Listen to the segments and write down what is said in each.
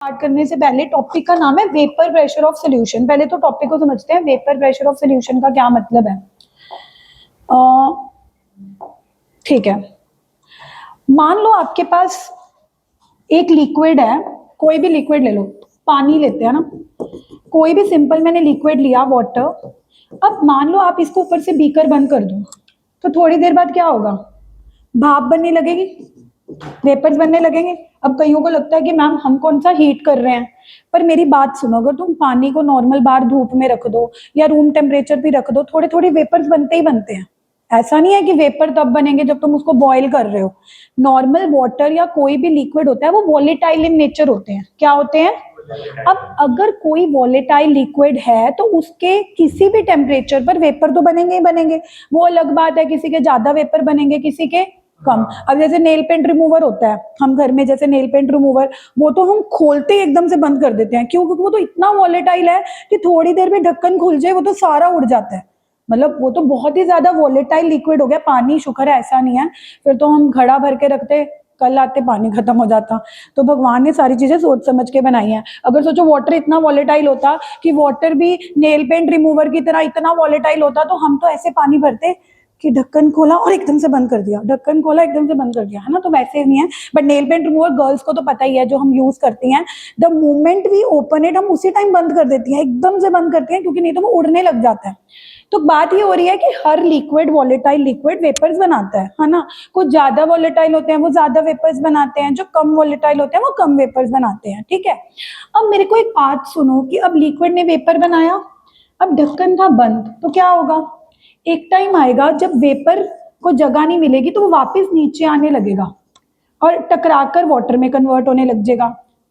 Start करने से पहले टॉपिक का नाम है वेपर प्रेशर ऑफ सॉल्यूशन। पहले तो टॉपिक को समझते हैं, वेपर प्रेशर ऑफ सॉल्यूशन का क्या मतलब है। ठीक है, मान लो आपके पास एक लिक्विड है, कोई भी लिक्विड ले लो, पानी लेते हैं ना, कोई भी सिंपल मैंने लिक्विड लिया, वाटर। अब मान लो आप इसको ऊपर से बीकर बंद कर दो, तो थोड़ी देर बाद क्या होगा, भाप बनने लगेगी, वेपर्स बनने लगेंगे। अब कईयों को लगता है कि मैम हम कौन सा हीट कर रहे हैं, पर मेरी बात सुनो, अगर तुम पानी को नॉर्मल बाहर धूप में रख दो या रूम टेम्परेचर भी रख दो, थोड़े थोड़े वेपर्स बनते ही बनते हैं। ऐसा नहीं है कि वेपर तब बनेंगे जब तुम उसको बॉईल कर रहे हो। नॉर्मल वाटर या कोई भी लिक्विड होता है वो वॉलेटाइल इन नेचर होते हैं। क्या होते हैं? अब अगर कोई वॉलेटाइल लिक्विड है तो उसके किसी भी टेम्परेचर पर वेपर तो बनेंगे ही बनेंगे। वो अलग बात है, किसी के ज्यादा वेपर बनेंगे, किसी के कम। अब जैसे नेल पेंट रिमूवर होता है, हम घर में जैसे नेल पेंट रिमूवर, वो तो हम खोलते ही एकदम से बंद कर देते हैं। क्यों? क्योंकि वो तो इतना वॉलेटाइल है कि थोड़ी देर में ढक्कन खुल जाए वो तो सारा उड़ जाता है। मतलब वो तो बहुत ही ज्यादा वॉलेटाइल लिक्विड हो गया। पानी शुक्र है ऐसा नहीं है, फिर तो हम घड़ा भर के रखते, कल आते पानी खत्म हो जाता। तो भगवान ने सारी चीजें सोच समझ के बनाई है। अगर सोचो वाटर इतना वॉलेटाइल होता कि वाटर भी नेल पेंट रिमूवर की तरह इतना वॉलेटाइल होता, तो हम तो ऐसे पानी भरते कि ढक्कन खोला और एकदम से बंद कर दिया, ढक्कन खोला एकदम से बंद कर दिया, है ना। तो वैसे नहीं है, but nail paint remover girls को तो पता ही है, जो हम यूज करती हैं, the moment we open it हम उसी टाइम बंद कर देती हैं, एकदम से बंद करती हैं, क्योंकि नहीं तो वो उड़ने लग जाता है। तो बात ये हो रही है कि हर लिक्विड, वॉलेटाइल लिक्विड वेपर्स बनाता है ना। कुछ ज्यादा वॉलेटाइल होते हैं वो ज्यादा वेपर्स बनाते हैं, जो कम वॉलेटाइल होते हैं वो कम वेपर्स बनाते हैं। ठीक है, अब मेरे को एक बात सुनो कि अब लिक्विड ने वेपर बनाया, अब ढक्कन था बंद, तो क्या होगा, एक टाइम आएगा जब वेपर को जगह नहीं मिलेगी तो वो वापस नीचे आने लगेगा और टकराकर वाटर में कन्वर्ट होने लग जाएगा।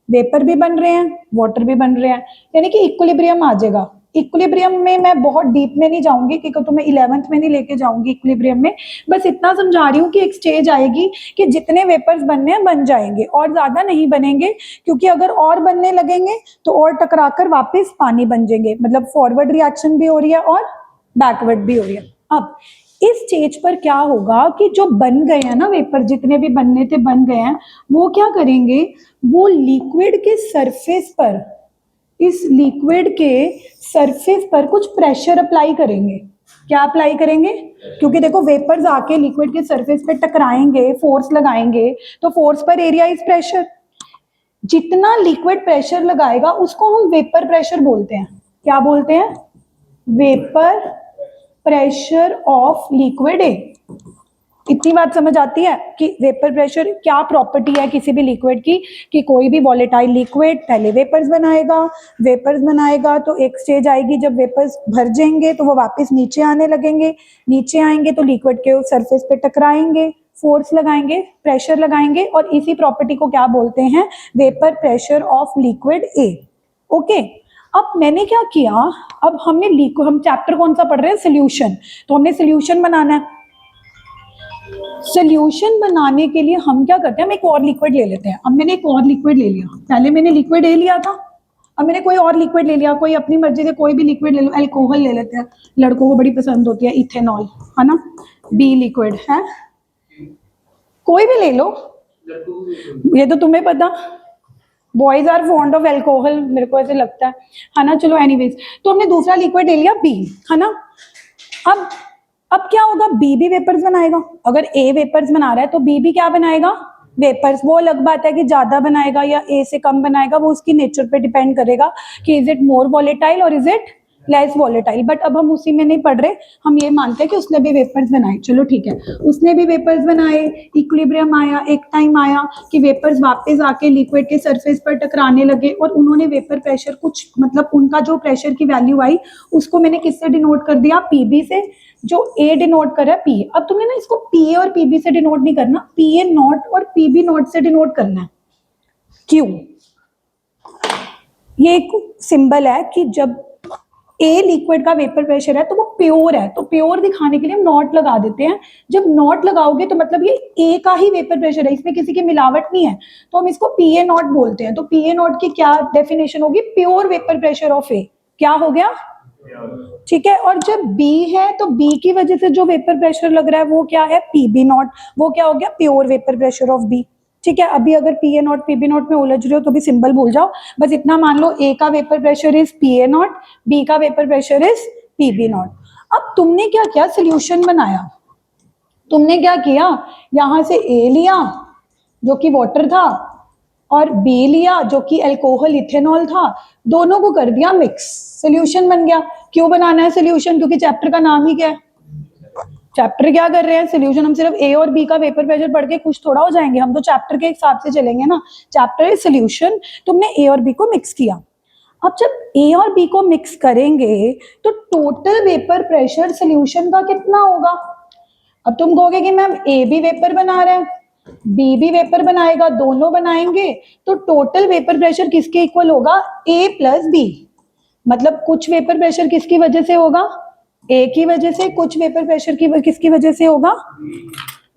वेपर भी बन रहे हैं, वाटर भी बन रहे हैं, यानी कि इक्विलिब्रियम आ जाएगा। इक्विलिब्रियम में मैं बहुत डीप में नहीं जाऊंगी, क्योंकि तो मैं 11th में नहीं लेके जाऊंगी इक्विलिब्रियम में। बस इतना समझा रही हूँ कि एक स्टेज आएगी कि जितने वेपर्स बनने हैं बन जाएंगे और ज्यादा नहीं बनेंगे, क्योंकि अगर और बनने लगेंगे तो और टकराकर वापस पानी बन जाएंगे। मतलब फॉरवर्ड रिएक्शन भी हो रही है और बैकवर्ड भी हो रही है। अब इस स्टेज पर क्या होगा कि जो बन गए हैं ना वेपर, जितने भी बनने थे बन गए हैं, वो क्या करेंगे, वो लिक्विड के सरफेस पर, इस लिक्विड के सरफेस पर कुछ प्रेशर अप्लाई करेंगे। क्या अप्लाई करेंगे? क्योंकि देखो वेपर्स आके लिक्विड के सरफेस पे टकराएंगे, फोर्स लगाएंगे, तो फोर्स पर एरिया इज प्रेशर। जितना लिक्विड प्रेशर लगाएगा उसको हम वेपर प्रेशर बोलते हैं। क्या बोलते हैं? Vapour pressure of liquid A. इतनी बात समझ आती है कि वेपर प्रेशर क्या प्रॉपर्टी है किसी भी लिक्विड की, कि कोई भी वॉलेटाइल लिक्विड पहले वेपर्स बनाएगा, वेपर्स बनाएगा तो एक स्टेज आएगी जब वेपर्स भर जाएंगे तो वो वापस नीचे आने लगेंगे, नीचे आएंगे तो लिक्विड के सरफेस पे टकराएंगे, फोर्स लगाएंगे, प्रेशर लगाएंगे, और इसी प्रॉपर्टी को क्या बोलते हैं, vapour pressure of liquid A. Okay, अब मैंने क्या किया, अब हमने लिक्विड, हम चैप्टर कौन सा पढ़ रहे हैं, सोल्यूशन, तो हमने सोल्यूशन बनाना है। सोल्यूशन बनाने के लिए हम क्या करते हैं, हम एक और लिक्विड ले लेते हैं। अब मैंने एक और लिक्विड ले लिया, पहले मैंने लिक्विड ए लिया था, अब मैंने कोई और लिक्विड ले लिया, कोई अपनी मर्जी से कोई भी लिक्विड ले लो। अल्कोहल ले लेते हैं, लड़कों को बड़ी पसंद होती है इथेनॉल, है ना, बी लिक्विड है, कोई भी ले लो, ये तो तुम्हें पता, boys are fond of alcohol, मेरे को ऐसे लगता है ना। चलो एनीवेज, तो हमने दूसरा लिक्विड ले लिया बी, है ना। अब क्या होगा, बी भी वेपर्स बनाएगा। अगर ए वेपर्स बना रहा है तो बी भी क्या बनाएगा, वेपर्स। वो अलग बात है कि ज्यादा बनाएगा या ए से कम बनाएगा, वो उसकी नेचर पे डिपेंड करेगा कि इज इट मोर वॉलेटाइल और is it less volatile. But अब हम उसी में नहीं पढ़ रहे, हम ये मानते हैं कि उसने भी वेपर्स बनाए। चलो ठीक है, उसने भी वेपर्स बनाए, इक्विलिब्रियम आया, एक टाइम आया कि वेपर्स वापस आके लिक्विड के सरफेस पर टकराने लगे और उन्होंने वेपर प्रेशर कुछ, मतलब उनका जो प्रेशर की वैल्यू आई उसको मैंने किससे डिनोट कर दिया, पीबी से, जो ए डिनोट कर रहा है पी। अब तुमने ना इसको पी और पीबी से डिनोट नहीं करना, पी ए नॉट और पीबी नॉट से डिनोट करना है। क्यों? ये एक सिंबल है कि जब ए लिक्विड का वेपर प्रेशर है तो वो प्योर है, तो प्योर दिखाने के लिए हम नॉट लगा देते हैं। जब नॉट लगाओगे तो मतलब ये ए का ही वेपर प्रेशर है, इसमें किसी की मिलावट नहीं है, तो हम इसको पी ए नॉट बोलते हैं। तो पी ए नॉट की क्या डेफिनेशन होगी, प्योर वेपर प्रेशर ऑफ ए। क्या हो गया? ठीक है, और जब बी है तो बी की वजह से जो वेपर प्रेशर लग रहा है वो क्या है, पीबी नॉट, वो क्या हो गया, pure vapour pressure of B. ठीक है, अभी अगर P A not P B not में उलझ रहे हो तो भी सिंबल भूल जाओ, बस इतना मान लो ए का vapour pressure is P A naught, B का vapour pressure is P B naught. अब तुमने क्या किया, सोल्यूशन बनाया। तुमने क्या किया, यहां से ए लिया जो कि वाटर था और बी लिया जो कि अल्कोहल इथेनॉल था, दोनों को कर दिया मिक्स, सोल्यूशन बन गया। क्यों बनाना है सोल्यूशन, क्योंकि चैप्टर का नाम ही क्या है, चैप्टर क्या कर रहे हैं, सोल्यूशन। हम सिर्फ ए और बी का वेपर प्रेशर पढ़ के खुश थोड़ा हो जाएंगे, हम तो चैप्टर के हिसाब से चलेंगे ना। चैप्टर इज सोल्यूशन, तुमने ए और बी को मिक्स किया। अब जब ए और बी को मिक्स करेंगे तो टोटल वेपर प्रेशर सोल्यूशन का कितना होगा। अब तुम कहोगे कि मैम ए भी वेपर बना रहे हैं, बी भी वेपर बनाएगा, दोनों बनाएंगे तो टोटल वेपर प्रेशर किसके इक्वल होगा, ए प्लस बी। मतलब कुछ वेपर प्रेशर किसकी वजह से होगा, ए की वजह से, कुछ वेपर प्रेशर की किसकी वजह से होगा।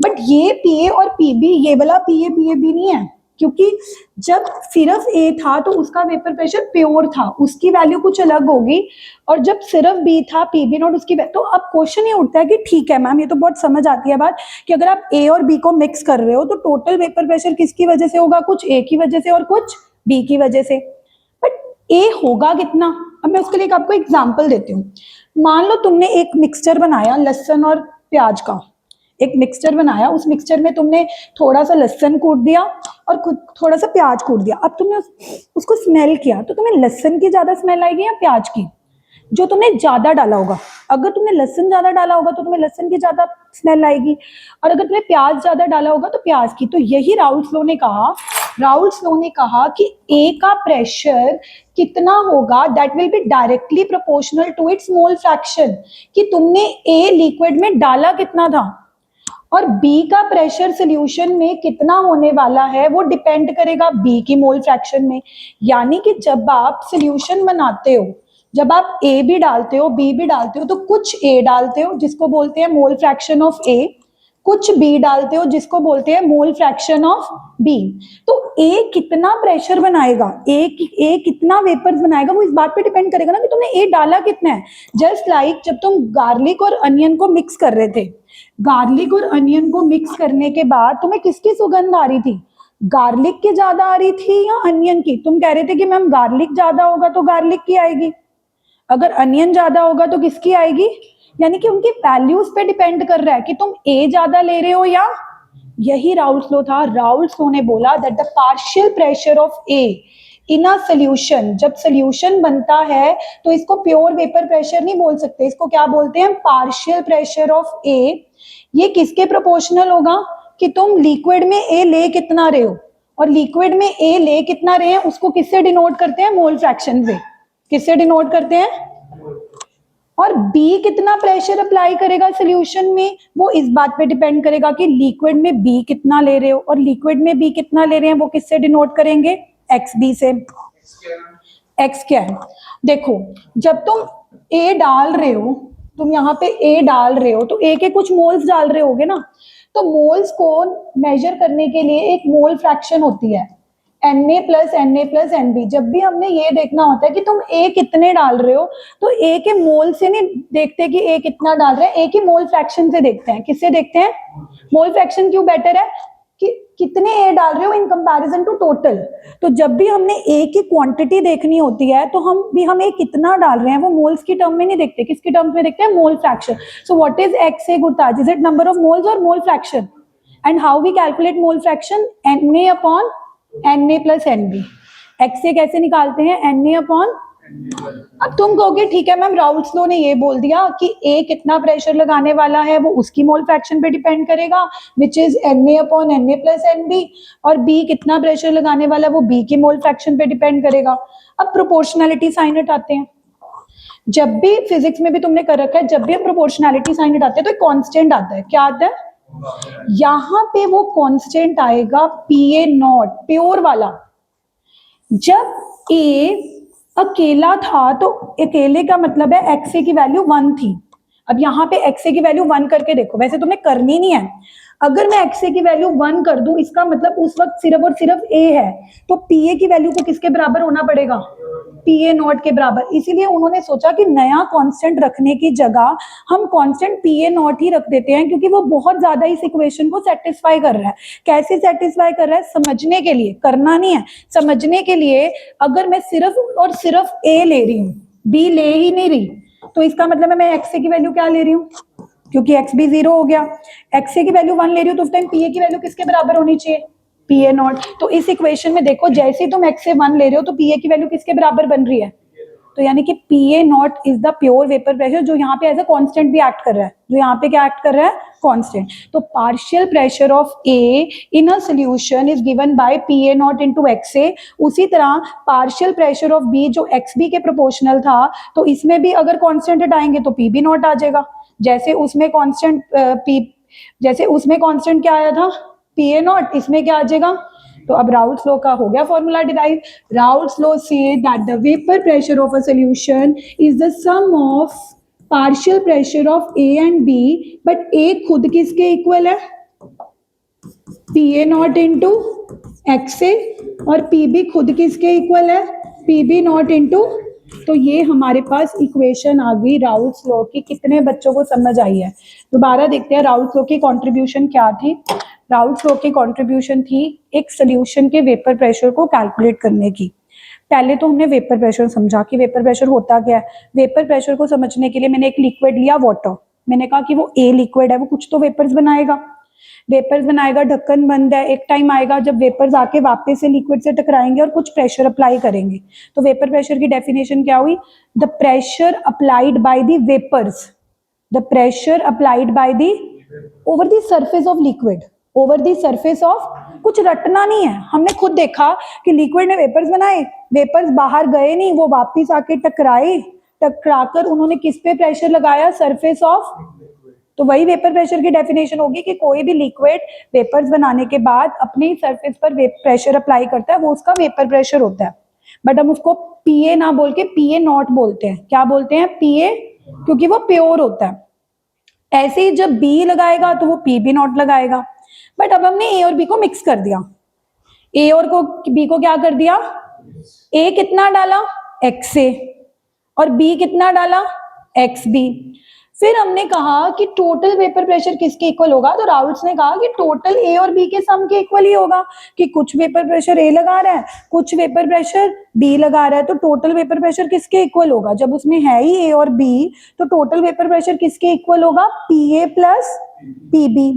बट ये पी ए और पी बी, ये वाला पी ए बी नहीं है, क्योंकि जब सिर्फ ए था तो उसका वेपर प्रेशर प्योर था, उसकी वैल्यू कुछ अलग होगी, और जब सिर्फ बी था पी बी नॉट उसकी, तो अब क्वेश्चन ये उठता है कि ठीक है मैम, ये तो बहुत समझ आती है बात कि अगर आप ए और बी को मिक्स कर रहे हो तो टोटल वेपर प्रेशर किसकी वजह से होगा, कुछ ए की वजह से और कुछ बी की वजह से। बट ए होगा कितना, अब मैं उसके लिए आपको एग्जाम्पल देती हूँ। मान लो तुमने एक मिक्सचर बनाया लहसुन और प्याज का, एक मिक्सचर बनाया, उस मिक्सचर में तुमने थोड़ा सा लहसुन कूट दिया और थोड़ा सा प्याज कूट दिया। अब तुमने उसको स्मेल किया तो तुम्हें लहसुन की ज्यादा स्मेल आएगी या प्याज की, जो तुमने ज्यादा डाला होगा। अगर तुमने लहसुन ज्यादा डाला होगा तो तुम्हें लहसुन की ज्यादा स्मेल आएगी, और अगर तुमने प्याज ज्यादा डाला होगा तो प्याज की। तो यही राउल्स लॉ ने कहा कि ए का प्रेशर कितना होगा, that will be directly proportional to its mole fraction, कि तुमने ए लिक्विड में डाला कितना था, और बी का प्रेशर सोल्यूशन में कितना होने वाला है वो डिपेंड करेगा बी की मोल फ्रैक्शन में। यानी कि जब आप सोल्यूशन बनाते हो, जब आप ए भी डालते हो बी भी डालते हो, तो कुछ ए डालते हो जिसको बोलते हैं मोल फ्रैक्शन ऑफ ए, कुछ बी डालते हो जिसको बोलते हैं मोल फ्रैक्शन ऑफ बी। तो ए कितना प्रेशर बनाएगा, ए कितना वेपर्स बनाएगा, वो इस बात पे डिपेंड करेगा ना कि तुमने ए डाला कितना है। जस्ट लाइक जब तुम गार्लिक और अनियन को मिक्स कर रहे थे, गार्लिक और अनियन को मिक्स करने के बाद तुम्हें किसकी सुगंध आ रही थी, गार्लिक की ज्यादा आ रही थी या अनियन की। तुम कह रहे थे कि मैम गार्लिक ज्यादा होगा तो गार्लिक की आएगी, अगर अनियन ज्यादा होगा तो किसकी आएगी। यानी कि उनकी वैल्यूज पे डिपेंड कर रहा है कि तुम ए ज्यादा ले रहे हो या, यही राउल्स लॉ था। राउल्स लॉ ने बोला that the partial pressure of A in a solution, जब सोल्यूशन बनता है तो इसको प्योर वेपर प्रेशर नहीं बोल सकते, इसको क्या बोलते हैं, पार्शियल प्रेशर ऑफ ए। ये किसके प्रोपोर्शनल होगा कि तुम लिक्विड में ए ले कितना रहे हो, और लिक्विड में ए ले कितना रहे हैं उसको किससे डिनोट करते हैं, मोल फ्रैक्शन से। किससे डिनोट करते हैं, और बी कितना प्रेशर अप्लाई करेगा सॉल्यूशन में, वो इस बात पे डिपेंड करेगा कि लिक्विड में बी कितना ले रहे हो, और लिक्विड में बी कितना ले रहे हैं वो किससे डिनोट करेंगे, एक्स बी से। एक्स क्या है, देखो जब तुम ए डाल रहे हो, तुम यहाँ पे ए डाल रहे हो तो ए के कुछ मोल्स डाल रहे होगे ना, तो मोल्स को मेजर करने के लिए एक मोल फ्रैक्शन होती है Na प्लस Nb। जब भी हमने ये देखना होता है कि तुम ए कितने डाल रहे हो, तो ए के मोल से नहीं देखते कि ए कितना डाल रहे हैं, ए की मोल फ्रैक्शन से देखते हैं। किससे देखते हैं, मोल फ्रैक्शन क्यों बेटर है कि कितने ए डाल रहे हो इन कंपैरिजन टू टोटल। तो जब भी हमने ए की क्वांटिटी देखनी होती है तो हम ए कितना डाल रहे हैं वो मोल्स की टर्म में नहीं देखते, किसकी टर्म्स में देखते हैं, mole fraction. So what is X A Gurtaj, is it number of moles और mole fraction. And how we calculate mole fraction, Na upon Na plus Nb। X A कैसे निकालते हैं, Na अपॉन। अब तुम कहोगे ठीक है मैम राउल्स लॉ ने ये बोल दिया कि ए कितना प्रेशर लगाने वाला है वो उसकी मोल फ्रैक्शन पे डिपेंड करेगा, which is Na upon Na plus Nb, और बी कितना प्रेशर लगाने वाला है वो बी की मोल फ्रैक्शन पे डिपेंड करेगा। अब प्रोपोर्शनैलिटी साइन हटाते हैं। जब भी फिजिक्स में भी तुमने कर रखा है, जब भी हम प्रोपोर्शनैलिटी साइन हटाते हैं तो एक कांस्टेंट आता है, क्या आता है, यहां पे वो कांस्टेंट आएगा Pa नॉट, प्योर वाला। जब ए अकेला था तो अकेले का मतलब है एक्सए की वैल्यू 1 थी। अब यहाँ पे एक्सए की वैल्यू 1 करके देखो, वैसे तुम्हें करनी नहीं है। अगर मैं एक्सए की वैल्यू 1 कर दूं इसका मतलब उस वक्त सिर्फ और सिर्फ ए है, तो पीए की वैल्यू को किसके बराबर होना पड़ेगा, पीए नॉट के बराबर। इसीलिए उन्होंने सोचा कि नया कांस्टेंट रखने की जगह हम कांस्टेंट पीए नॉट ही रख देते हैं, क्योंकि वो बहुत ज्यादा इस इक्वेशन को सेटिस्फाई कर रहा है। कैसे सेटिस्फाई कर रहा है, समझने के लिए, करना नहीं है, समझने के लिए। अगर मैं सिर्फ और सिर्फ ए ले रही हूँ, बी ले ही नहीं रही, तो इसका मतलब है मैं एक्स ए की वैल्यू क्या ले रही हूँ, क्योंकि एक्स बी 0 हो गया, एक्स ए की वैल्यू 1 ले रही हूँ, तो उस टाइम पीए की वैल्यू किसके बराबर होनी चाहिए, पीए नॉट। तो इस इक्वेशन में देखो, जैसे ही तुम एक्स ए 1 ले रहे हो तो पीए की वैल्यू किसके बराबर बन रही है, तो यानी कि P A naught is the pure vapour pressure, जो यहाँ पे एज अ कांस्टेंट भी एक्ट कर रहा है, जो यहाँ पे क्या एक्ट कर रहा है, कांस्टेंट। तो partial pressure of A in a solution is given by P A naught into X A. उसी तरह पार्शियल प्रेशर ऑफ बी जो एक्स बी के प्रोपोर्शनल था, तो इसमें भी अगर कांस्टेंट हटाएंगे तो पी बी नॉट आ जाएगा। जैसे उसमें कांस्टेंट जैसे उसमें कांस्टेंट क्या आया था, पीए नॉट, इसमें क्या आ जाएगा। तो अब राउल्ट्स लॉ का हो गया फॉर्मूला डिराइव। राउल्ट्स लॉ से that the vapour pressure of a solution is the sum of partial pressure of A and B, but A खुद किसके इक्वल है, P A not into X A, और P B खुद किसके equal है, P B nought into. तो ये हमारे पास इक्वेशन आ गई राउल्ट्स लॉ की। कितने बच्चों को समझ आई है, दोबारा देखते हैं राउल्ट्स लॉ की कंट्रीब्यूशन क्या थी। राउल्ट्स लॉ की कंट्रीब्यूशन थी एक सॉल्यूशन के वेपर प्रेशर को कैलकुलेट करने की। पहले तो हमने वेपर प्रेशर समझा कि वेपर प्रेशर होता क्या है। वेपर प्रेशर को समझने के लिए मैंने एक लिक्विड लिया, वाटर। मैंने कहा कि वो ए लिक्विड है, वो कुछ तो वेपर्स बनाएगा, वेपर्स बनाएगा, ढक्कन बंद है, एक टाइम आएगा जब वेपर्स आके वापस से लिक्विड से टकराएंगे और कुछ प्रेशर अप्लाई करेंगे। तो वेपर प्रेशर की डेफिनेशन क्या हुई, the pressure applied by the vapours, the pressure applied by the over the surface of liquid, over the surface of. कुछ रटना नहीं है, हमने खुद देखा कि लिक्विड ने वेपर्स बनाए, वेपर्स बाहर गए नहीं, वो वापिस आके टकराए, टकराकर उन्होंने किस पे प्रेशर लगाया, सरफेस ऑफ। तो वही वेपर प्रेशर की डेफिनेशन होगी कि कोई भी लिक्विड वेपर्स बनाने के बाद अपने सरफेस पर प्रेशर अप्लाई करता है, वो उसका वेपर प्रेशर होता है। बट हम उसको पीए ना बोल के पीए नॉट बोलते हैं। क्या बोलते हैं, पीए, क्योंकि वो प्योर होता है। ऐसे ही जब बी लगाएगा तो वो पी बी नॉट लगाएगा। बट अब हमने ए और बी को मिक्स कर दिया, ए और को बी को क्या कर दिया, ए कितना डाला, एक्स ए, और बी कितना डाला, एक्स बी। फिर हमने कहा कि टोटल वेपर प्रेशर किसके इक्वल होगा, तो राउल्ट्स ने कहा कि टोटल ए और बी के सम के इक्वल ही होगा, कि कुछ वेपर प्रेशर ए लगा रहा है, कुछ वेपर प्रेशर बी लगा रहा है, तो टोटल वेपर प्रेशर किसके इक्वल होगा। जब उसमें है ही ए और बी, तो टोटल वेपर प्रेशर किसके इक्वल होगा, P A plus P B.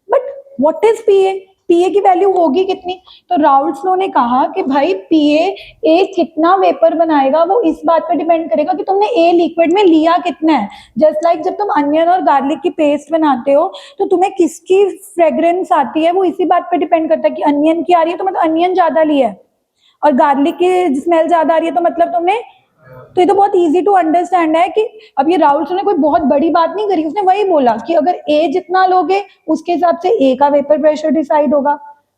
But what is P A, P A की वैल्यू होगी कितनी, तो राउल्ट्स लॉ ने कहा कि भाई पीए ए कितना वेपर बनाएगा वो इस बात पर डिपेंड करेगा कि तुमने ए लिक्विड में लिया कितना है। जस्ट लाइक जब तुम अनियन और गार्लिक की पेस्ट बनाते हो तो तुम्हें किसकी फ्रेग्रेंस आती है, वो इसी बात पर डिपेंड करता है कि अनियन की आ रही है तो मतलब अनियन ज्यादा लिया है, और गार्लिक की स्मेल ज्यादा आ रही है तो मतलब तुमने। तो ये तो बहुत इजी टू अंडरस्टैंड है कि अब ये राहुल ने कोई बहुत बड़ी बात नहीं करी, उसने वही बोला कि अगर ए जितना लोगे उसके हिसाब से ए का वेपर प्रेशर डिसाइड होगा,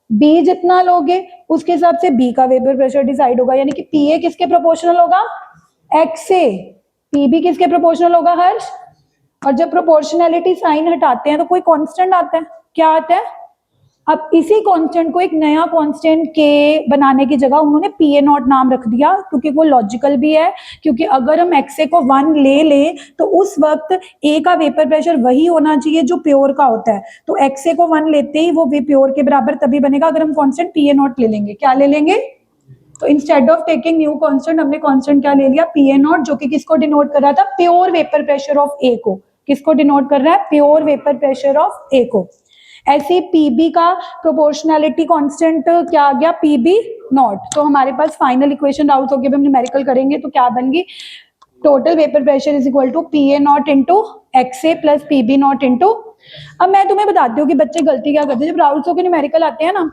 बी जितना लोगे उसके हिसाब से बी का वेपर प्रेशर डिसाइड होगा। यानी कि पी ए किसके प्रोपोर्शनल होगा, एक्स ए, पी बी किसके प्रोपोर्शनल होगा, हर्ष। और जब प्रोपोर्शनैलिटी साइन हटाते हैं तो कोई कांस्टेंट आता है, क्या आता है। अब इसी कांस्टेंट को एक नया कांस्टेंट के बनाने की जगह उन्होंने पी ए नॉट नाम रख दिया, क्योंकि वो लॉजिकल भी है। क्योंकि अगर हम एक्स ए को 1 ले लें तो उस वक्त ए का वेपर प्रेशर वही होना चाहिए जो प्योर का होता है, तो एक्स ए को 1 लेते ही वो भी प्योर के बराबर तभी बनेगा अगर हम कांस्टेंट पी ए नॉट ले लेंगे। क्या ले लेंगे, तो instead of taking new constant हमने कांस्टेंट क्या ले लिया, पी ए नॉट, जो कि किसको डिनोट कर रहा था, प्योर वेपर प्रेशर ऑफ ए को। किसको डिनोट कर रहा है, प्योर वेपर प्रेशर ऑफ ए को। ऐसे पीबी का प्रोपोर्शनैलिटी कांस्टेंट क्या आ गया, पीबी नॉट। तो हमारे पास फाइनल इक्वेशन आउट होगी, हम न्यूमेरिकल करेंगे तो क्या बनेगी, total vapour pressure is equal to P A nought into X A plus P B nought into. अब मैं तुम्हें बताती हूँ कि बच्चे गलती क्या करते हैं, जब राउल्ट्स के न्यूमेरिकल आते हैं ना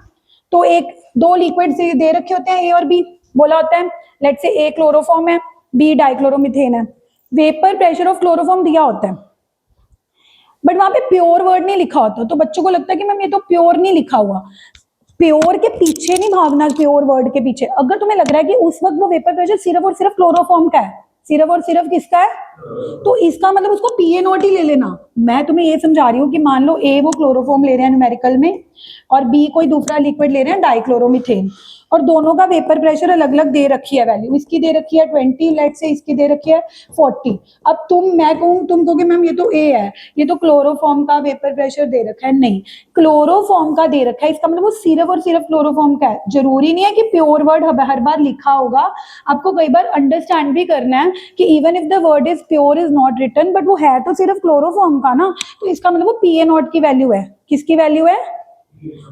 तो एक दो लिक्विड दे रखे होते हैं ए और बी, बोला होता है लेट से ए क्लोरोफॉर्म है, बी डाइक्लोरोमीथेन है, वेपर प्रेशर ऑफ क्लोरोफॉर्म दिया होता है बट वहां पे प्योर वर्ड नहीं लिखा होता, तो बच्चों को लगता है कि मैम ये तो प्योर नहीं लिखा हुआ। प्योर के पीछे नहीं भागना, प्योर वर्ड के पीछे। अगर तुम्हें लग रहा है कि उस वक्त वो वेपर प्रेशर सिर्फ और सिर्फ क्लोरोफॉर्म का है, सिर्फ और सिर्फ किसका है, तो इसका मतलब उसको पीए नॉट ही ले लेना। मैं तुम्हें ये समझा रही हूँ कि मान लो ए वो क्लोरोफॉर्म ले रहे हैं न्यूमेरिकल में और बी कोई दूसरा लिक्विड ले रहे हैं डाइक्लोरोमीथेन, और दोनों का वेपर प्रेशर अलग अलग दे रखी है वैल्यू, इसकी दे रखी है 20, लेट से इसकी दे रखी है 40। अब मैं कहूँ, तुम कहोगे मैम ये तो ए है, ये तो क्लोरोफॉर्म का वेपर प्रेशर दे रखा है। नहीं, क्लोरोफॉर्म का दे रखा है, इसका मतलब वो सिर्फ और सिर्फ क्लोरोफॉर्म का है। जरूरी नहीं है कि प्योर वर्ड हर बार लिखा होगा, आपको कई बार अंडरस्टैंड भी करना है कि even if the word is pure is not written, but वो है तो सिर्फ क्लोरोफॉर्म का ना, तो इसका मतलब वो पीए नॉट की वैल्यू है। किसकी वैल्यू है?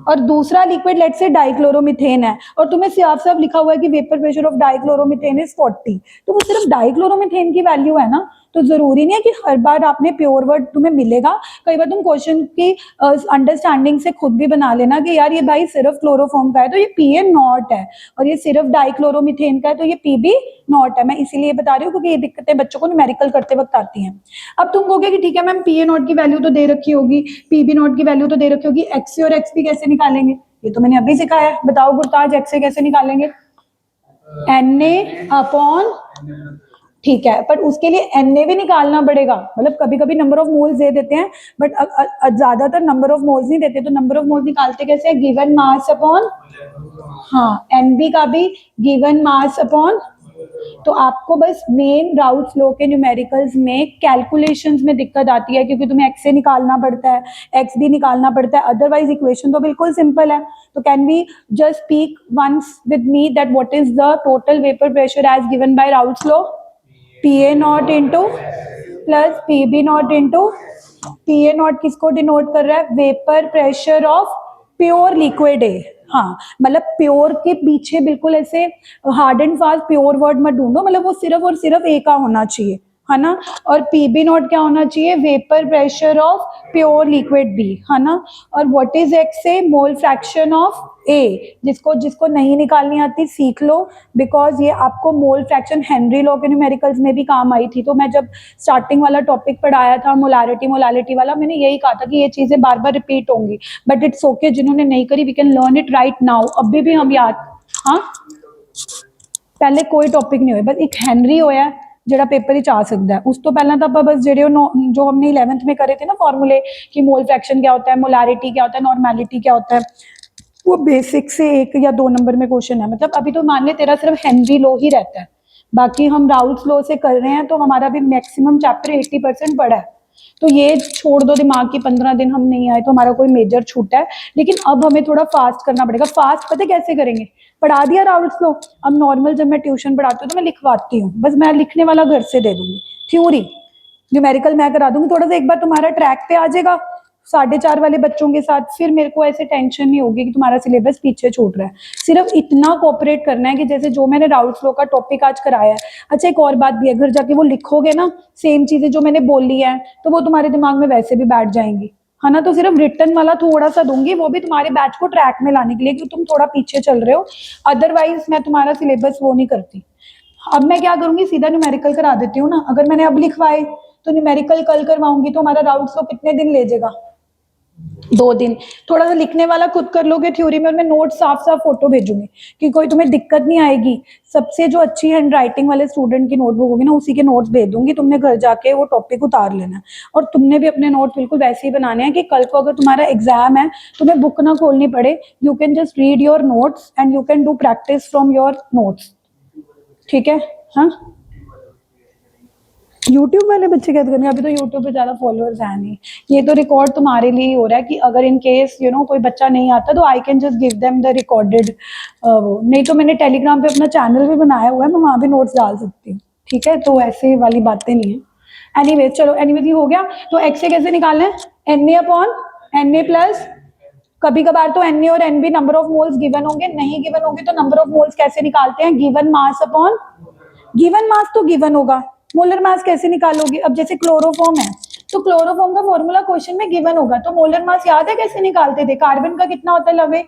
और दूसरा लिक्विड लेट से डाइक्लोरोमीथेन है, और तुम्हें साफ साफ लिखा हुआ है कि vapour pressure of dichloromethane is 40, तो वो सिर्फ डाइक्लोरोमीथेन की वैल्यू है ना। तो जरूरी नहीं है कि हर बार आपने प्योर वर्ड तुम्हें मिलेगा, कई बार तुम क्वेश्चन की अंडरस्टैंडिंग से खुद भी बना लेना कि यार ये भाई सिर्फ क्लोरोफॉर्म का है तो ये पीए नॉट है, और ये सिर्फ डाइक्लोरोमीथेन का है तो ये पीबी नॉट है। मैं इसीलिए बता रही हूँ क्योंकि ये दिक्कतें बच्चों को न्यूमेरिकल करते वक्त आती हैं। अब तुम कहोगे कि ठीक है मैम पीए नॉट की वैल्यू तो दे रखी होगी, पीबी नॉट की वैल्यू तो दे रखी होगी, एक्स और एक्स भी कैसे निकालेंगे? ये तो मैंने अभी सिखाया है, बताओ गुरताज एक्स कैसे निकालेंगे? Na अपॉन, ठीक है, पर उसके लिए Na भी निकालना पड़ेगा। मतलब कभी कभी नंबर ऑफ मोल्स दे देते हैं बट ज्यादातर नंबर ऑफ मोल्स नहीं देते, तो नंबर ऑफ मोल्स निकालते कैसे है? गिवन मास अपॉन, हाँ, Nb का भी गिवन मास अपॉन। तो आपको बस मेन राउट्स लो के न्यूमेरिकल्स में कैलकुलेशंस में दिक्कत आती है क्योंकि तुम्हें एक्स से निकालना पड़ता है, एक्स भी निकालना पड़ता है, अदरवाइज इक्वेशन तो बिल्कुल सिंपल है। तो can we just speak once with me that what is the total vapour pressure as given by Raoult's law? PA not into plus PB not into, PA nought किसको denote कर रहा है? Vapour pressure of pure liquid है। हाँ, मतलब pure के पीछे बिल्कुल ऐसे hard and fast pure word मत ढूंढो, मतलब वो सिर्फ और सिर्फ ए का होना चाहिए, है ना। और पीबी नॉट क्या होना चाहिए? Vapour pressure of pure liquid B, है ना। और व्हाट इज एक्स से? Mole fraction of A. जिसको नहीं निकालनी आती सीख लो, बिकॉज ये आपको मोल फ्रैक्शन हेनरी लॉ के न्यूमेरिकल्स में भी काम आई थी। तो मैं जब स्टार्टिंग वाला टॉपिक पढ़ाया था मोलारिटी वाला, मैंने यही कहा था कि ये चीजें बार बार रिपीट होंगी, बट इट्स ओके, जिन्होंने नहीं करी we can learn it right now, अभी भी हम याद। हाँ, पहले कोई टॉपिक नहीं होया, बस एक हेनरी होया ਜਿਹੜਾ पेपर ही आ सकता है। उस तो पहला तो आप बस जो हमने 11th में करे थे ना फॉर्मूले कि मोल फ्रैक्शन क्या होता है, मोलारिटी क्या होता है, नॉर्मेलिटी क्या होता है, वो बेसिक से 1 या 2 नंबर में क्वेश्चन है। मतलब अभी तो मान ले तेरा सिर्फ हेनरी लॉ ही रहता है, बाकी हम राउल्स लॉ से कर रहे हैं, तो हमारा भी मैक्सिमम चैप्टर 80% पढ़ा है। तो ये छोड़ दो दिमाग की 15 दिन हम नहीं आए तो हमारा कोई मेजर छूटा है, लेकिन अब हमें थोड़ा फास्ट करना पड़ेगा। फास्ट पता कैसे करेंगे? पढ़ा दिया राउल्स लॉ, अब नॉर्मल जब मैं ट्यूशन पढ़ाती हूँ तो मैं लिखवाती हूँ, बस मैं लिखने वाला घर से दे दूंगी, थ्योरी न्यूमेरिकल मैं करा दूंगी, थोड़ा सा एक बार तुम्हारा ट्रैक पे आ जाएगा 4.5 वाले बच्चों के साथ, फिर मेरे को ऐसे टेंशन नहीं होगी कि तुम्हारा सिलेबस पीछे छूट रहा है। सिर्फ इतना कोऑपरेट करना है कि जैसे जो मैंने राउल्स लॉ का टॉपिक आज कराया है। अच्छा, एक और बात भी है, घर जाके वो लिखोगे ना सेम चीजें जो मैंने बोली है, तो वो तुम्हारे दिमाग में वैसे भी बैठ जाएंगी, है ना। तो सिर्फ रिटर्न वाला थोड़ा सा दूंगी, वो भी तुम्हारे बैच को ट्रैक में लाने के लिए, क्योंकि तुम थोड़ा पीछे चल रहे हो, अदरवाइज मैं तुम्हारा सिलेबस वो नहीं करती। अब मैं क्या करूंगी, सीधा न्यूमेरिकल करा देती हूँ ना। अगर मैंने अब लिखवाए तो न्यूमेरिकल कल करवाऊंगी, तो हमारा राउट्स लॉ कितने दिन ले जाएगा? 2 दिन। थोड़ा सा लिखने वाला खुद कर लोगे थ्योरी में, और मैं नोट साफ साफ फोटो भेजूंगी कि कोई तुम्हें दिक्कत नहीं आएगी। सबसे जो अच्छी हैंड राइटिंग वाले स्टूडेंट की नोटबुक होगी ना, उसी के नोट्स भेज दूंगी, तुमने घर जाके वो टॉपिक उतार लेना। और तुमने भी अपने नोट्स बिल्कुल वैसे ही बनाने हैं कि कल को अगर तुम्हारा एग्जाम है, तुम्हें बुक ना खोलनी पड़े, you can just read your notes and you can do practice from your notes, ठीक है। हाँ, यूट्यूब वाले बच्चे क्या करेंगे? अभी तो यूट्यूब पे ज्यादा फॉलोअर्स है नहीं, ये तो रिकॉर्ड तुम्हारे लिए ही हो रहा है कि अगर इन केस कोई बच्चा नहीं आता तो I can just give them the recorded वो। नहीं तो मैंने टेलीग्राम पे अपना चैनल भी बनाया हुआ है, मैं वहां भी नोट्स डाल सकती हूँ, ठीक है। तो ऐसे वाली बातें नहीं है। एनीवेज चलो, एनीवेज हो गया। तो एक्स से कैसे निकालना है? Na अपॉन Na प्लस, कभी कभार तो Na और Nb number of moles given होंगे, नहीं गिवन होंगे तो नंबर ऑफ मोल्स कैसे निकालते हैं? गिवन मास अपॉन, गिवन मास तो गिवन होगा, मोलर मास कैसे निकालोगे? अब जैसे क्लोरोफॉर्म है तो क्लोरोफॉर्म का फॉर्मूला क्वेश्चन में गिवन होगा, तो मोलर मास याद है कैसे निकालते थे? कार्बन का कितना होता है लवे?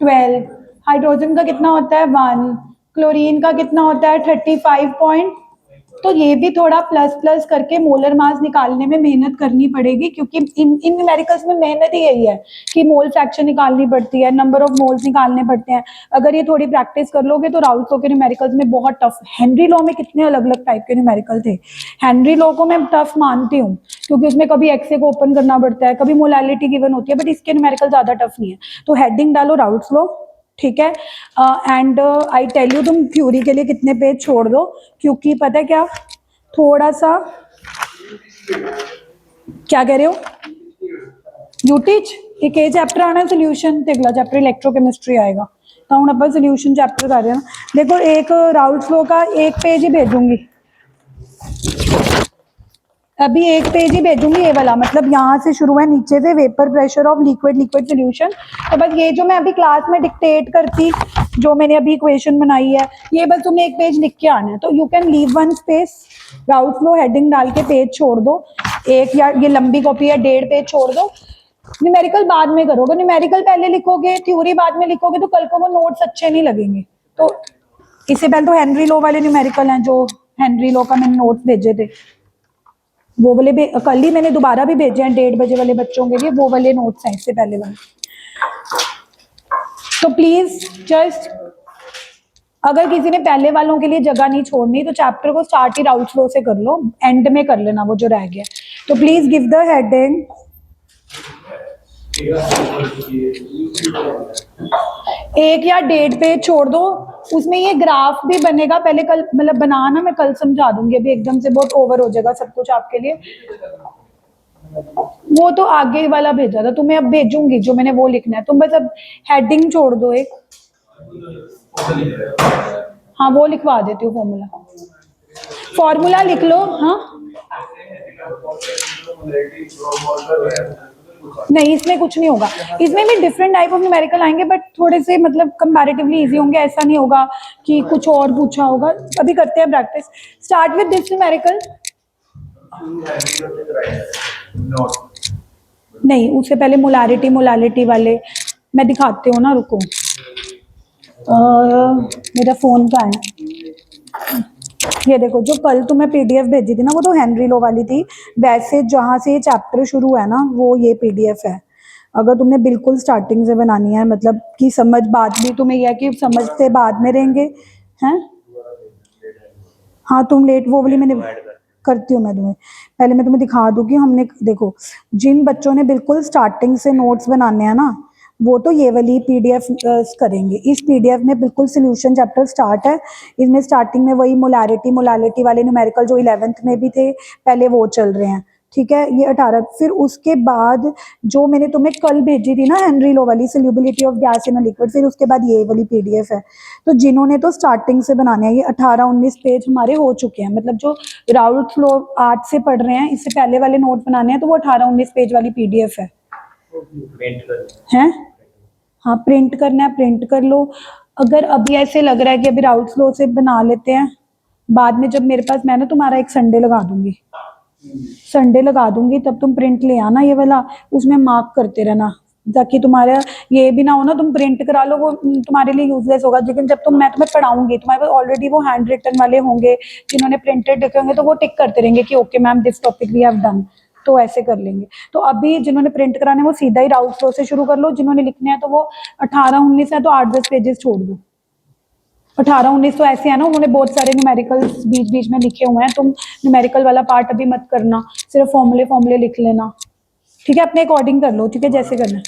12, हाइड्रोजन का कितना होता है? 1, क्लोरीन का कितना होता है? 35 तो ये भी थोड़ा प्लस प्लस करके मोलर मास निकालने में मेहनत करनी पड़ेगी, क्योंकि इन न्यूमेरिकल्स में मेहनत ही यही है कि मोल फ्रैक्शन निकालनी पड़ती है, नंबर ऑफ मोल्स निकालने पड़ते हैं। अगर ये थोड़ी प्रैक्टिस कर लोगे तो राउल्स लॉ के न्यूमेरिकल्स में बहुत टफ। हेनरी लॉ में कितने अलग अलग टाइप के न्यूमेरिकल थे। हेनरी लॉ को मैं टफ मानती हूँ क्योंकि उसमें कभी एक्से को ओपन करना पड़ता है, कभी मोलालिटी गिवन होती है, बट इसके न्यूमेरिकल ज्यादा टफ नहीं है। तो हेडिंग डालो राउल्स लॉ, ठीक है। एंड आई टेल यू, तुम थ्योरी के लिए कितने पेज छोड़ दो, क्योंकि पता है क्या, थोड़ा सा, क्या कह रहे हो, यूटीच एक ए चैप्टर आना सोल्यूशन ते अगला चैप्टर इलेक्ट्रोकेमिस्ट्री आएगा, तो हम अपन सोल्यूशन चैप्टर कर रहे हैं ना। देखो एक राउल्स लॉ का एक पेज ही भेजूंगी, अभी एक पेज ही भेजूंगी ये वाला, मतलब यहाँ से शुरू है नीचे से, vapour pressure of liquid liquid solution. तो बस ये जो मैं अभी क्लास में डिक्टेट करती, जो मैंने अभी इक्वेशन बनाई है, ये बस तुमने एक पेज लिख के आना है। तो you can leave one space, Raoult's law heading डाल के पेज छोड़ दो एक, या ये लंबी कॉपी है 1.5 पेज छोड़ दो। न्यूमेरिकल बाद में करोगे, न्यूमेरिकल पहले लिखोगे, थ्योरी बाद में लिखोगे, तो कल को वो नोट्स अच्छे नहीं लगेंगे। तो इससे पहले तो हेनरी लॉ वाले न्यूमेरिकल हैं, जो हेनरी लॉ का मैंने नोट्स भेजे थे, वो वाले कल ही मैंने दोबारा भी भेजे हैं 1:30 बजे वाले बच्चों के लिए, वो वाले नोट्स हैं इससे पहले वाले। तो प्लीज जस्ट, अगर किसी ने पहले वालों के लिए जगह नहीं छोड़नी, तो चैप्टर को स्टार्ट ही राउल्स लॉ से कर लो, एंड में कर लेना वो जो रह गया। तो प्लीज गिव द हेडिंग, एक या 1.5 पेज छोड़ दो, उसमें ये ग्राफ भी बनेगा, पहले कल मतलब बनाना, मैं कल समझा दूंगी, अभी एकदम से बहुत ओवर हो जाएगा सब कुछ आपके लिए। वो तो आगे वाला भेजा था तुम्हें, अब भेजूंगी जो मैंने वो लिखना है, तुम बस अब हेडिंग छोड़ दो एक, हाँ वो लिखवा देती हूँ, फॉर्मूला, फॉर्मूला लिख लो। हाँ नहीं, इसमें कुछ नहीं होगा, इसमें भी डिफरेंट टाइप ऑफ न्यूमेरिकल आएंगे, बट थोड़े से मतलब कंपैरेटिवली इजी होंगे, ऐसा नहीं होगा कि कुछ और पूछा होगा। अभी करते हैं practice, start with this numerical. नहीं, उससे पहले मोलारिटी, मोलालिटी वाले मैं दिखाती हूँ ना, रुको, मेरा फोन का है, ये देखो जो कल तुम्हें पीडीएफ भेजी थी ना, वो तो हेनरी लो वाली थी, वैसे जहाँ से ये चैप्टर शुरू है ना, वो ये पीडीएफ है। अगर तुमने बिल्कुल स्टार्टिंग से बनानी है, मतलब कि समझ, बात भी तुम्हें यह कि समझते बाद में रहेंगे हैं। हाँ तुम लेट, वो वाली मैंने करती हूँ मैं तुम्हें, पहले मैं तुम्हें दिखा दूँ कि हमने, देखो जिन बच्चों ने बिल्कुल स्टार्टिंग से नोट्स बनाने हैं ना, वो तो ये वाली पीडीएफ करेंगे। इस पीडीएफ में बिल्कुल सोल्यूशन चैप्टर स्टार्ट है, इसमें स्टार्टिंग में वही मोलारिटी मोलालिटी वाले न्यूमेरिकल जो 11th में भी थे पहले, वो चल रहे हैं, ठीक है। ये 18, फिर उसके बाद जो मैंने तुम्हें कल भेजी थी ना हेनरी लो वाली, solubility of gas in a liquid, फिर उसके बाद ये वाली पीडीएफ है। तो जिन्होंने तो स्टार्टिंग से बनाने हैं, ये 18-19 पेज हमारे हो चुके हैं, मतलब जो राउल्स लॉ 8 से पढ़ रहे हैं, इससे पहले वाले नोट बनाने हैं, तो वो 18-19 पेज वाली पीडीएफ है। हैं? हाँ प्रिंट करना है, प्रिंट कर लो। अगर अभी ऐसे लग रहा है कि अभी राउल्स लॉ से बना लेते हैं, बाद में जब मेरे पास, मैं ना तुम्हारा एक संडे लगा दूंगी, संडे लगा दूंगी, तब तुम प्रिंट ले आना ये वाला, उसमें मार्क करते रहना, ताकि तुम्हारा ये भी ना हो ना तुम प्रिंट करा लो, वो तुम्हारे लिए यूजलेस होगा। लेकिन जब मैं तुम्हें पढ़ाऊंगी, तुम्हारे पास ऑलरेडी वो हैंड रिटन वाले होंगे, जिन्होंने प्रिंटेड लिखे होंगे, तो वो टिक करते रहेंगे कि okay ma'am this topic we have done, तो ऐसे कर लेंगे। तो अभी जिन्होंने प्रिंट कराने, वो सीधा ही राउल्स लॉ से शुरू कर लो, जिन्होंने लिखने हैं तो वो 18-19 है, तो 8-10 पेजेस छोड़ दो। 18-19 तो ऐसे है ना, उन्होंने बहुत सारे न्यूमेरिकल्स बीच बीच में लिखे हुए हैं, तुम न्यूमेरिकल वाला पार्ट अभी मत करना, सिर्फ फॉर्मूले फॉर्मूले लिख लेना, ठीक है, अपने अकॉर्डिंग कर लो, ठीक है, जैसे करना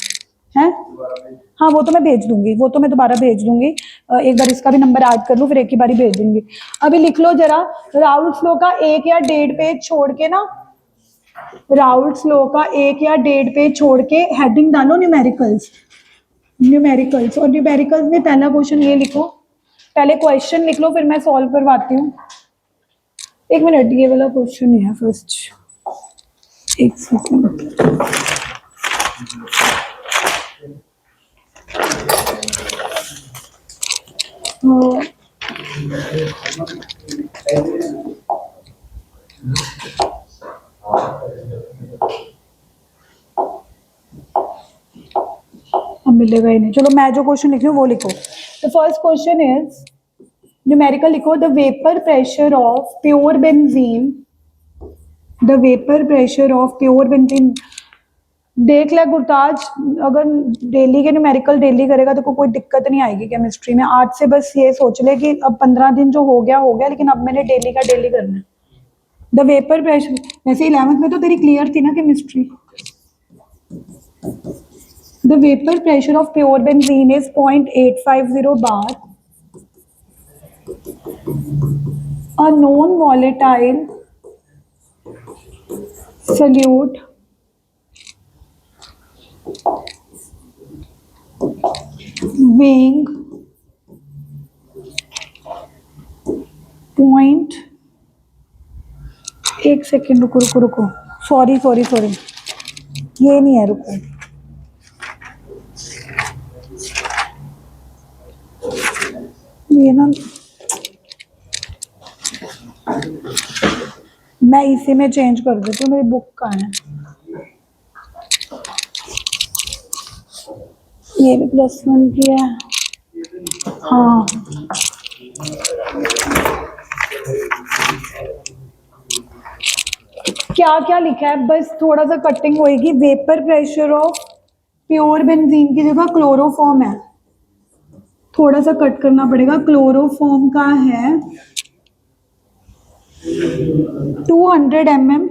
है। हाँ वो तो मैं भेज दूंगी, वो तो मैं दोबारा भेज दूंगी, एक बार इसका भी नंबर ऐड कर लूँ, फिर एक ही बारी भेज दूंगी। अभी लिख लो जरा, राउल्स लॉ का 1 या 1.5 पेज छोड़ के ना, राउल्स लॉ का 1 या 1.5 पेज छोड़ के हेडिंग डालो न्यूमेरिकल्स, न्यूमेरिकल्स, और न्यूमेरिकल्स में पहला क्वेश्चन ये लिखो, पहले क्वेश्चन लिख लो, फिर मैं सॉल्व करवाती हूँ। एक मिनट, ये वाला क्वेश्चन है फर्स्ट, एक सेकंड, अब मिलेगा ही नहीं, चलो मैं जो क्वेश्चन लिख रही हूँ वो लिखो। The first question is, numerical लिखो, the vapour pressure of pure benzene, the vapour pressure of pure benzene. देख ले गुरताज, अगर डेली के न्यूमेरिकल डेली करेगा तो कोई दिक्कत नहीं आएगी केमिस्ट्री में। आज से बस ये सोच ले कि अब 15 दिन जो हो गया, लेकिन अब मैंने डेली का डेली करना है। द वेपर प्रेशर, वैसे 11th में तो तेरी क्लियर थी ना chemistry, The vapor pressure of pure benzene is 0.850 bar. A non-volatile solute weighing point, एक सेकेंड, रुको रुको रुको, सॉरी सॉरी सॉरी, ये नहीं है, रुको, ये ना मैं इसी में चेंज कर देती हूँ, मेरी बुक कहाँ है, ये भी +1 की है, हाँ क्या क्या लिखा है, बस थोड़ा सा कटिंग होएगी। Vapour pressure of pure benzene की जगह क्लोरोफॉर्म है, थोड़ा सा कट करना पड़ेगा। क्लोरोफॉर्म का है 200 mm,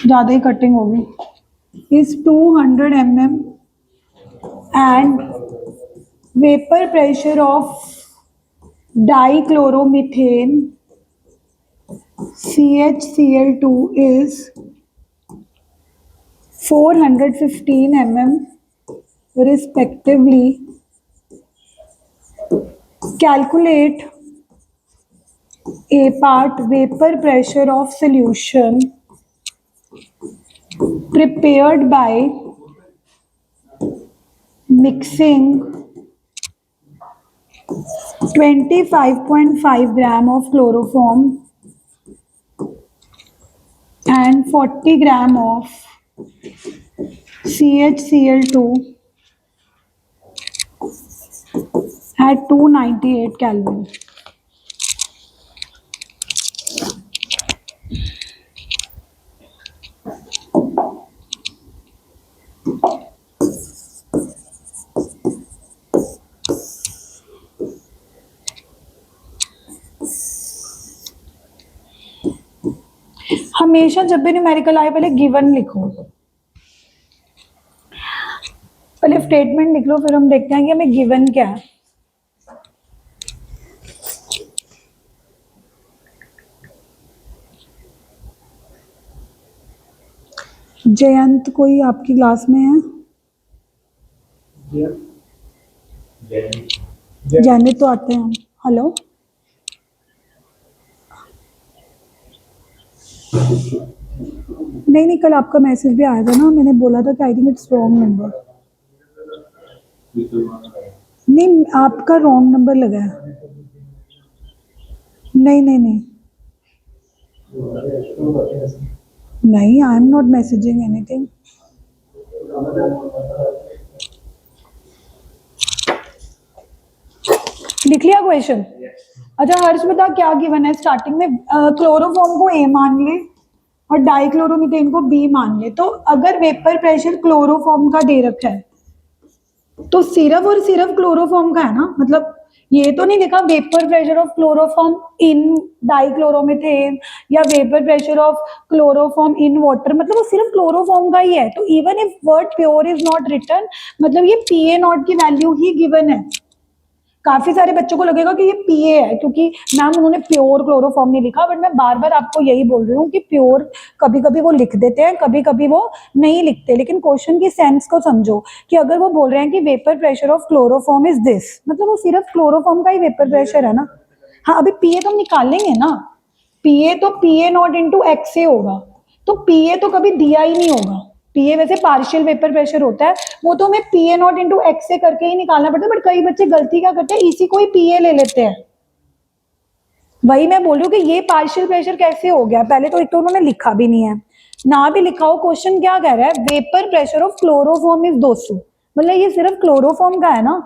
ज्यादा ही कटिंग होगी, is 200 mm and vapour pressure of dichloromethane CHCl2 is 415 mm respectively. Calculate a part vapor pressure of solution prepared by mixing 25.5 gram of chloroform and 40 gram of CHCl2 at 298 Kelvin. हमेशा जब भी numerical आए पहले given लिखो, पहले statement लिख लो, फिर हम देखते हैं कि हमें गिवन क्या है। जयंत कोई आपकी क्लास में है? जयंत तो आते हैं। हेलो, नहीं कल आपका मैसेज भी आया था ना, मैंने बोला था कि I think it's wrong number. नहीं, आपका रॉन्ग नंबर लगा है। नहीं, I am not messaging anything. लिख लिया क्वेश्चन? अच्छा हर्ष बता क्या गिवन है स्टार्टिंग में? क्लोरोफॉर्म को A मान ले और डाइक्लोरोमीथेन को B मान ले। तो अगर वेपर प्रेशर क्लोरोफॉर्म का दे रखा है तो सिर्फ और सिर्फ क्लोरोफॉर्म का है ना, मतलब ये तो नहीं लिखा vapour pressure of chloroform in dichloromethane या vapour pressure of chloroform in water, मतलब वो सिर्फ क्लोरोफॉर्म का ही है। तो even if word pure is not written, मतलब ये PA0 की वैल्यू ही गिवन है। काफी सारे बच्चों को लगेगा कि ये PA है क्योंकि मैम उन्होंने प्योर क्लोरोफॉर्म नहीं लिखा, बट मैं बार बार आपको यही बोल रही हूँ कि प्योर कभी कभी वो लिख देते हैं, कभी कभी वो नहीं लिखते। लेकिन क्वेश्चन की सेंस को समझो कि अगर वो बोल रहे हैं कि vapour pressure of chloroform is this, मतलब वो सिर्फ क्लोरोफॉर्म का ही वेपर प्रेशर है ना। हाँ, अभी PA तो हम निकालेंगे ना, PA तो PA0 इंटू XA होगा, तो PA तो कभी दिया ही नहीं होगा। PA वैसे पार्शियल वेपर प्रेशर होता है, वो तो हमें PA0 इंटू XA करके ही निकालना पड़ता है, बट कई बच्चे गलती क्या करते हैं, इसी को ही PA ले लेते हैं। वही मैं बोल रही हूँ कि ये पार्शियल प्रेशर कैसे हो गया। पहले तो एक तो उन्होंने लिखा भी नहीं है, ना भी लिखा हो, क्वेश्चन क्या कह रहा है, vapour pressure of chloroform is 200, मतलब ये सिर्फ क्लोरोफॉर्म का है ना।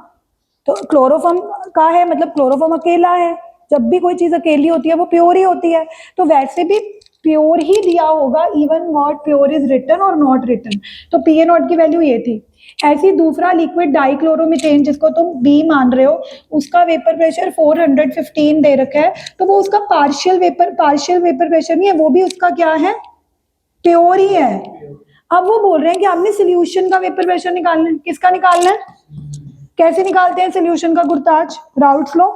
तो क्लोरोफॉर्म का है मतलब क्लोरोफॉर्म अकेला है, जब भी कोई चीज अकेली होती है वो प्योर ही होती है, तो वैसे भी प्योर ही दिया होगा, even nought pure is written और नॉट रिटन। तो PA0 की वैल्यू ये थी। ऐसी दूसरा लिक्विड डाइक्लोरोमीथेन जिसको तुम B मान रहे हो, उसका वेपर प्रेशर 415 दे रखा है, तो वो उसका पार्शियल वेपर प्रेशर नहीं है, वो भी उसका क्या है, प्योर ही है। अब वो बोल रहे हैं कि आपने सोल्यूशन का वेपर प्रेशर निकालना है। किसका निकालना है? कैसे निकालते हैं सोल्यूशन का गुरताज? Raoult's law.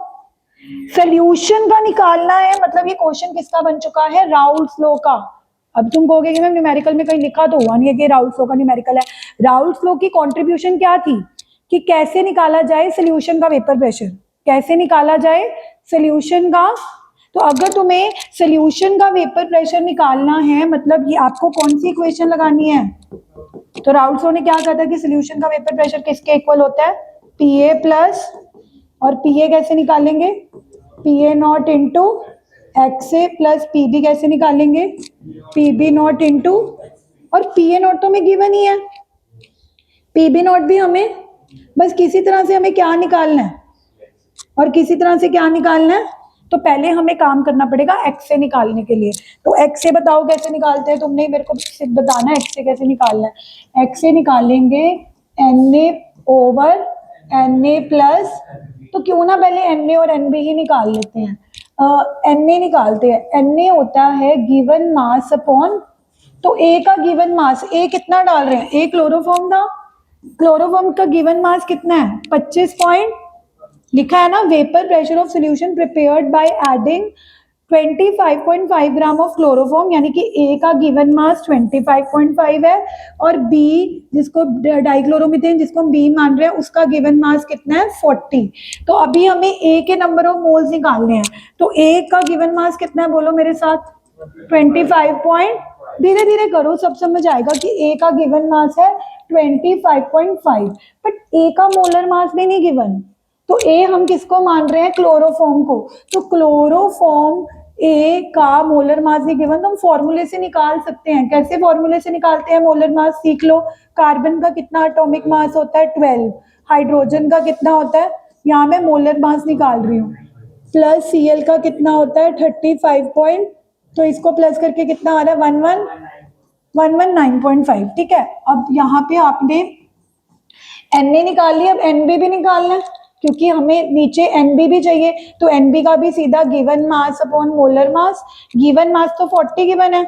सोल्यूशन का निकालना है मतलब ये क्वेश्चन किसका बन चुका है? राउल्ट्स लॉ का। अब तुम कहोगे कि मैम न्यूमेरिकल में कहीं लिखा तो हुआ नहीं है कि राउल्ट्स लॉ का न्यूमेरिकल है। राउल्ट्स लॉ की कंट्रीब्यूशन क्या थी कि कैसे निकाला जाए सोल्यूशन का वेपर प्रेशर, कैसे निकाला जाए सोल्यूशन का। तो अगर तुम्हें सोल्यूशन का वेपर प्रेशर निकालना है मतलब ये आपको कौन सी इक्वेशन लगानी है? तो राउल्ट्स लॉ ने क्या कहा था कि सोल्यूशन का वेपर प्रेशर किसके इक्वल होता है? पीए प्लस, और पीए कैसे निकालेंगे? पीए not into X A plus PB कैसे निकालेंगे? पीबी नॉट इंटू, और पीए नॉट तो हमें गिवन ही है, पीबी नॉट भी हमें, बस किसी तरह से हमें क्या निकालना है, और किसी तरह से क्या निकालना है? तो पहले हमें काम करना पड़ेगा एक्सए निकालने के लिए। तो एक्सए बताओ कैसे निकालते हैं? तुमने मेरे को सिर्फ बताना है एक्सए कैसे निकालना है। एक्सए निकालेंगे Na ओवर Na प्लस, तो क्यों ना पहले Na और Nb ही निकाल लेते हैं। Na निकालते हैं। Na होता है गिवन मास अपॉन, तो A का गिवन मास, A कितना डाल रहे हैं? A क्लोरोफॉर्म था, क्लोरोफॉर्म का गिवन मास कितना है? 25 पॉइंट, लिखा है ना vapour pressure of solution prepared by adding 25.5 gram of chloroform, यानी कि ए का गिवन मास 25.5 है, और बी जिसको डाइक्लोरोमीथेन जिसको हम बी मान रहे हैं उसका गिवन मास कितना है? 40। तो अभी हमें ए के नंबर ऑफ मोल्स निकालने हैं। तो ए का गिवन मास कितना है? बोलो मेरे साथ। 25 पॉइंट, धीरे धीरे करो सब समझ आएगा कि ए का गिवन मास है 25.5, बट ए का मोलर मास भी नहीं गिवन। तो ए हम किसको मान रहे हैं? क्लोरोफॉर्म को। तो क्लोरोफॉर्म ए का मोलर मास नहीं गिवन, तो हम फॉर्मूले से निकाल सकते हैं। कैसे फॉर्मूले से निकालते हैं मोलर मास? सीख लो। कार्बन का कितना एटॉमिक मास होता है? 12। हाइड्रोजन का कितना होता है? यहाँ मैं मोलर मास निकाल रही हूँ। प्लस Cl का कितना होता है? 35 पॉइंट, तो इसको प्लस करके कितना आ रहा है? 119.5। ठीक है, अब यहाँ पे आपने Na निकाल लिया, अब Nb भी निकालना है क्योंकि हमें नीचे Nb भी चाहिए। तो Nb का भी सीधा given mass upon molar mass, given mass तो 40 गिवन है,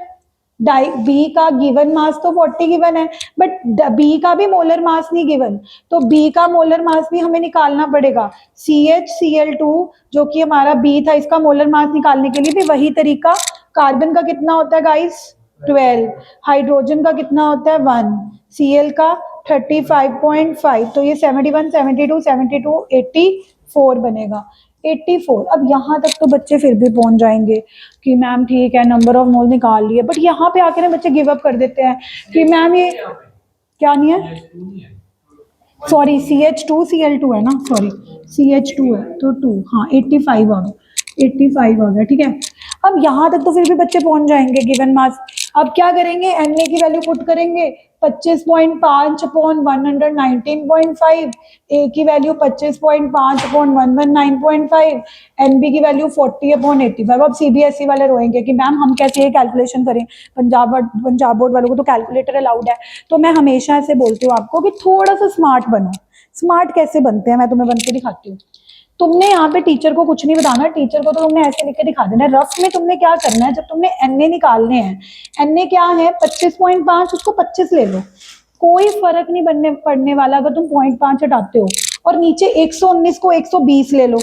बी का गिवन मास तो 40 गिवन है, बट बी का भी मोलर मास नहीं गिवन, तो बी का मोलर मास भी हमें निकालना पड़ेगा। CHCl2 जो कि हमारा बी था, इसका मोलर मास निकालने के लिए भी वही तरीका। कार्बन का कितना होता है गाइस? 12। हाइड्रोजन का कितना होता है? 1। Cl का 35.5, तो ये 71, 72, 72, 84 बनेगा। 84। अब यहाँ तक तो बच्चे फिर भी पहुंच जाएंगे कि मैम ठीक है नंबर ऑफ मोल निकाल लिए, बट यहाँ पे आके ना बच्चे गिव अप कर देते हैं कि मैम ये क्या नहीं है, सॉरी CH2Cl2 है ना, सॉरी CH2 है तो 2, हाँ 85 आ गया, 85 आ गया। ठीक है, अब यहाँ तक तो फिर भी बच्चे पहुंच जाएंगे गिवन मास। अब क्या करेंगे? Na की वैल्यू पुट करेंगे 25.5 अपॉन 119.5, ए की वैल्यू 25.5 अपॉन 119.5, Nb की वैल्यू 40 अपॉन 85। अब CBSE वाले रोएंगे कि मैम हम कैसे ये कैलकुलेशन करें, पंजाब बोर्ड वालों को तो कैलकुलेटर अलाउड है। तो मैं हमेशा ऐसे बोलती हूँ आपको कि थोड़ा सा स्मार्ट बनो। स्मार्ट कैसे बनते हैं मैं तुम्हें बन के दिखाती हूँ। तुमने यहाँ पे टीचर को कुछ नहीं बताना, टीचर को तो तुमने ऐसे लिख के दिखा देना है। रफ में तुमने क्या करना है, जब तुमने Na निकालने हैं, Na क्या है? 25.5, उसको 25 ले लो, कोई फर्क नहीं पड़ने वाला अगर तुम 0.5 हटाते हो। और नीचे 119 को 120 ले लो।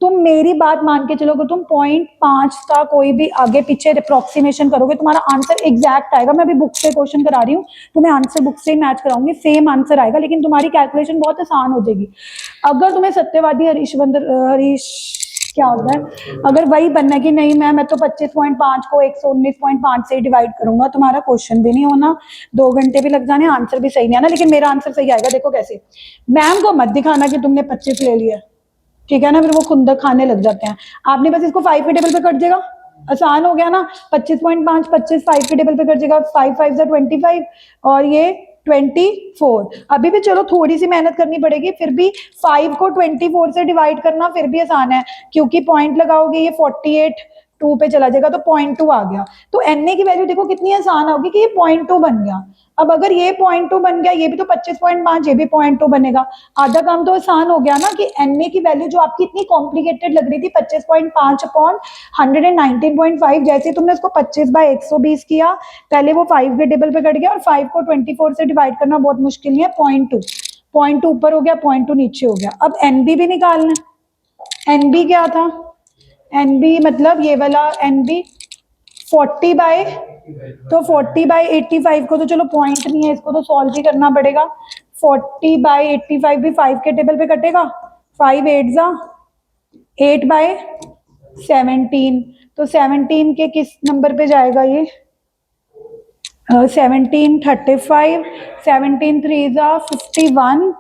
तुम मेरी बात मान के चलो, अगर तुम 0.5 का कोई भी आगे पीछे अप्रोक्सीमेशन करोगे तुम्हारा आंसर एग्जैक्ट आएगा। मैं अभी बुक से क्वेश्चन करा रही हूँ, तुम्हें आंसर बुक से ही मैच कराऊंगी, सेम आंसर आएगा, लेकिन तुम्हारी कैलकुलेशन बहुत आसान हो जाएगी। अगर तुम्हें सत्यवादी हरीश क्या होता है, अगर वही बनना है कि नहीं मैं तो 25.5 को 119.5 से डिवाइड करूंगा, तुम्हारा क्वेश्चन भी नहीं होना, 2 घंटे भी लग जाने, आंसर भी सही नहीं आना, लेकिन मेरा आंसर सही आएगा। देखो कैसे, मैम को मत दिखाना कि तुमने 25 ले लिया, ठीक है ना, फिर वो खुंदक खाने लग जाते हैं। आपने बस इसको 5 के टेबल पे कट जाएगा, आसान हो गया ना। 25.5 25 5 के टेबल पे कट जाएगा, 5 5 जा 25 और ये 24। अभी भी चलो थोड़ी सी मेहनत करनी पड़ेगी, फिर भी 5 को 24 से डिवाइड करना फिर भी आसान है, क्योंकि पॉइंट लगाओगे ये 48 2 पे चला जाएगा तो 0.2 आ गया। तो Na की वैल्यू देखो कितनी आसान होगी कि ये 0.2 बन गया। अब अगर ये 0.2 बन गया, ये भी तो 25.5, ये भी 0.2 बनेगा। आधा काम तो आसान हो गया ना कि Na की वैल्यू जो आपकी इतनी कॉम्प्लिकेटेड लग रही थी 25.5 अपॉन 119.5, जैसे तुमने उसको 25/120 किया, पहले वो 5 के टेबल पे कट गया और 5 को 24 से डिवाइड करना बहुत मुश्किल नहीं है। 0.2 ऊपर हो गया, 0.2 नीचे हो गया। अब NB भी निकालना है। NB क्या था? NB मतलब ये वाला NB 40 बाय, तो 40/85 को तो चलो पॉइंट नहीं है, इसको तो सॉल्व ही करना पड़ेगा। 40/85 भी 5 के टेबल पे कटेगा, 5 8 जा 8/17, तो 17 के किस नंबर पे जाएगा ये? 17 35, 17 3 जा 51,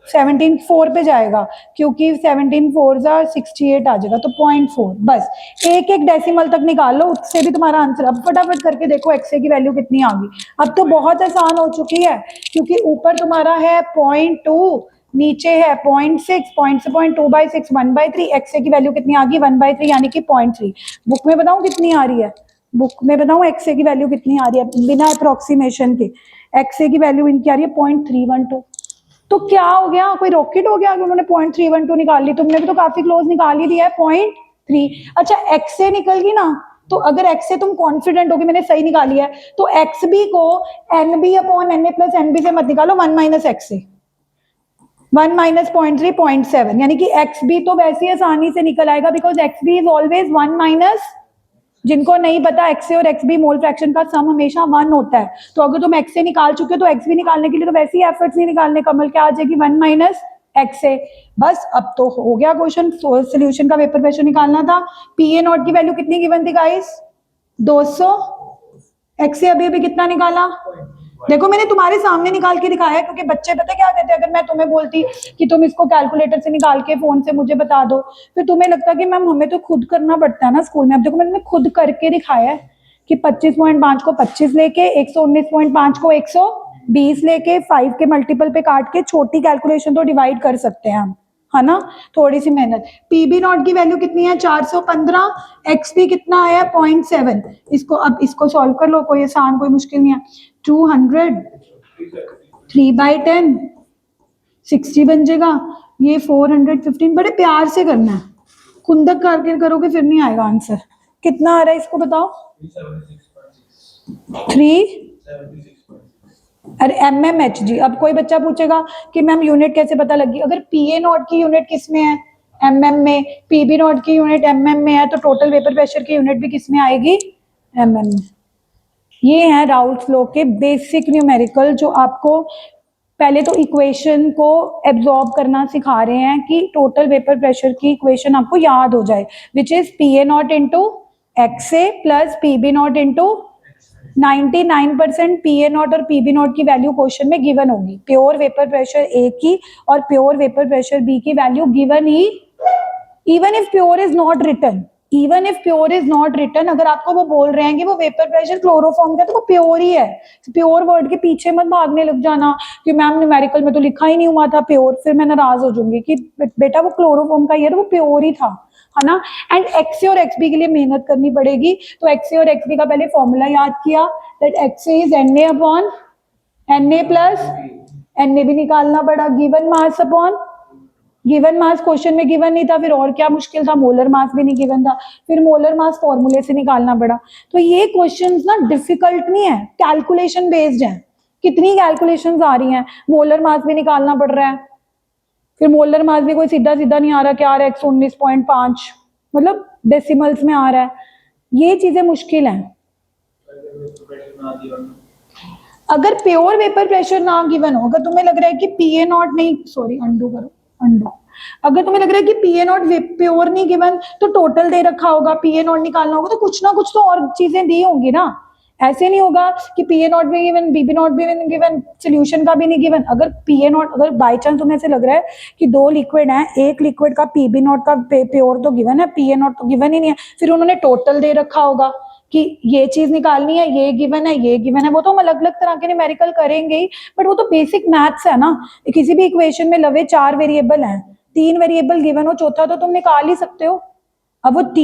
17 4 पे जाएगा क्योंकि 17 4 जा 68 आ जाएगा, तो 0.4। बस एक एक डेसिमल तक निकाल लो, उससे भी तुम्हारा आंसर। अब फटाफट करके देखो एक्स की वैल्यू कितनी आ गई। अब तो बहुत आसान हो चुकी है क्योंकि ऊपर तुम्हारा है 0.2, नीचे है 0.6, पॉइंट से 0.2/6 1/3। एक्स की वैल्यू कितनी आ गई? 1/3 यानी कि 0.3। बुक में बताऊं कितनी आ रही है? बुक में बताऊं एक्सए की वैल्यू कितनी आ रही है बिना अप्रोक्सीमेशन के? एक्सए की वैल्यू इनकी आ रही है 0.312। तो क्या हो गया? कोई रॉकेट हो गया कि उन्होंने 0.312 निकाल ली? तुमने भी तो काफी क्लोज निकाल ही दिया है 0.3। अच्छा एक्सए निकल गई ना, तो अगर एक्सए तुम कॉन्फिडेंट हो कि मैंने सही निकाली है, तो एक्सबी को NB upon NA plus NB से मत निकालो, 1 माइनस एक्सए, 1 माइनस 0.3 0.7, यानी कि एक्सबी तो वैसे ही आसानी से निकल आएगा because XB is always 1 minus, जिनको नहीं पता एक्सए और एक्सबी मोल फ्रैक्शन का सम हमेशा 1 होता है। तो अगर तुम एक्सए निकाल चुके हो तो एक्सबी निकालने के लिए तो वैसे ही एफर्ट्स नहीं निकालने, कमल क्या आ जाएगी? 1 माइनस एक्सए। बस अब तो हो गया क्वेश्चन, सोल्यूशन का वेपर प्रेशर निकालना था। पीए नॉट की वैल्यू कितनी गिवन थी गाइस? 200। एक्सए अभी अभी कितना निकाला? देखो मैंने तुम्हारे सामने निकाल के दिखाया क्योंकि बच्चे पता क्या कहते हैं, अगर मैं तुम्हें बोलती कि तुम इसको कैलकुलेटर से निकाल के फोन से मुझे बता दो, फिर तुम्हें लगता कि मैम हमें तो खुद करना पड़ता है ना स्कूल में। अब देखो मैंने खुद करके दिखाया है कि 25.5 को 25 लेके, 119.5 को 120 लेके, 5 के मल्टीपल पे काट के छोटी कैलकुलेशन तो डिवाइड कर सकते हैं हम, है ना? थोड़ी सी मेहनत। पीबी नॉट की वैल्यू कितनी है? 415। एक्सपी कितना आया? 0.7। इसको अब इसको सॉल्व कर लो, कोई आसान कोई मुश्किल नहीं है। 200 3/10 60 बन जाएगा। ये 415, बड़े प्यार से करना है, खुंदक करके करोगे फिर नहीं आएगा आंसर। कितना आ रहा है इसको बताओ? 3, अरे MMHG। अब कोई बच्चा पूछेगा कि मैम यूनिट कैसे पता लगी? अगर पीए नॉट की यूनिट किस में है? MM में। पीबी नॉट की यूनिट MM में है, तो टोटल वेपर प्रेशर की यूनिट भी किस में आएगी? MM में। ये है राउल्ट्स लॉ के बेसिक न्यूमेरिकल, जो आपको पहले तो इक्वेशन को एब्जॉर्ब करना सिखा रहे हैं कि टोटल वेपर प्रेशर की इक्वेशन आपको याद हो जाए, which is P A not into X A plus PB not into 99% P A naught और पीबी नॉट की वैल्यू क्वेश्चन में गिवन होगी। प्योर वेपर प्रेशर ए की और प्योर वेपर प्रेशर बी की वैल्यू गिवन ही, even if pure is not written, even if pure is not written, अगर आपको वो बोल रहे हैं कि वो वेपर प्रेशर क्लोरोफॉर्म का, तो वो प्योर ही है। प्योर वर्ड के पीछे मत भागने लग जाना कि मैम न्यूमेरिकल में तो लिखा ही नहीं हुआ था प्योर, फिर मैं नाराज हो जाऊंगी कि बेटा वो क्लोरोफॉर्म का ही है, तो वो प्योर ही था, है ना? एंड एक्सए और एक्सबी के लिए मेहनत करनी पड़ेगी। तो एक्सए और एक्सबी का पहले फॉर्मूला याद किया, that X A is Na upon Na plus Na भी निकालना पड़ा, given mass upon given mass question में गिवन नहीं था, फिर और क्या मुश्किल था, मोलर मास भी नहीं गिवन था, फिर मोलर मास फॉर्मूले से निकालना पड़ा। तो ये क्वेश्चंस ना डिफिकल्ट नहीं है, कैलकुलेशन बेस्ड है। कितनी कैलकुलेशंस आ रही हैं, मोलर मास भी निकालना पड़ रहा है, फिर मोलर मास भी कोई सीधा सीधा नहीं आ रहा, क्या आ रहा है 119.5, मतलब डेसिमल्स में आ रहा है। ये चीजें मुश्किल है। अगर प्योर वेपर प्रेशर ना गिवन हो, अगर तुम्हें लग रहा है कि पीए नॉट नहीं, सॉरी अंडू करो, अंडू, अगर तुम्हें लग रहा है कि पीए नॉट प्योर नहीं गिवन, तो टोटल दे रखा होगा, पीए नॉट निकालना होगा, तो कुछ ना कुछ तो और चीजें दी होंगी ना। ऐसे नहीं होगा कि पीए नॉट भी गिवन, बीबी नॉट भी गिवन, सोल्यूशन का भी नहीं गिवन। अगर पीए नॉट, अगर बाई चांस तुम्हें ऐसे लग रहा है कि दो लिक्विड है, एक लिक्विड का पीबी नॉट का प्योर तो गिवन है, पीए नॉट तो गिवन ही नहीं है, फिर उन्होंने टोटल दे रखा होगा कि ये चीज निकालनी है, ये गिवन है, ये गिवन है। वो तो हम अलग अलग तरह के न्यूमेरिकल करेंगे ही, बट वो तो बेसिक मैथ्स है ना। किसी भी इक्वेशन में लवे 4 वेरिएबल हैं, 3 वेरिएबल गिवन हो, चौथा तो तुम निकाल ही सकते हो। अब वो 3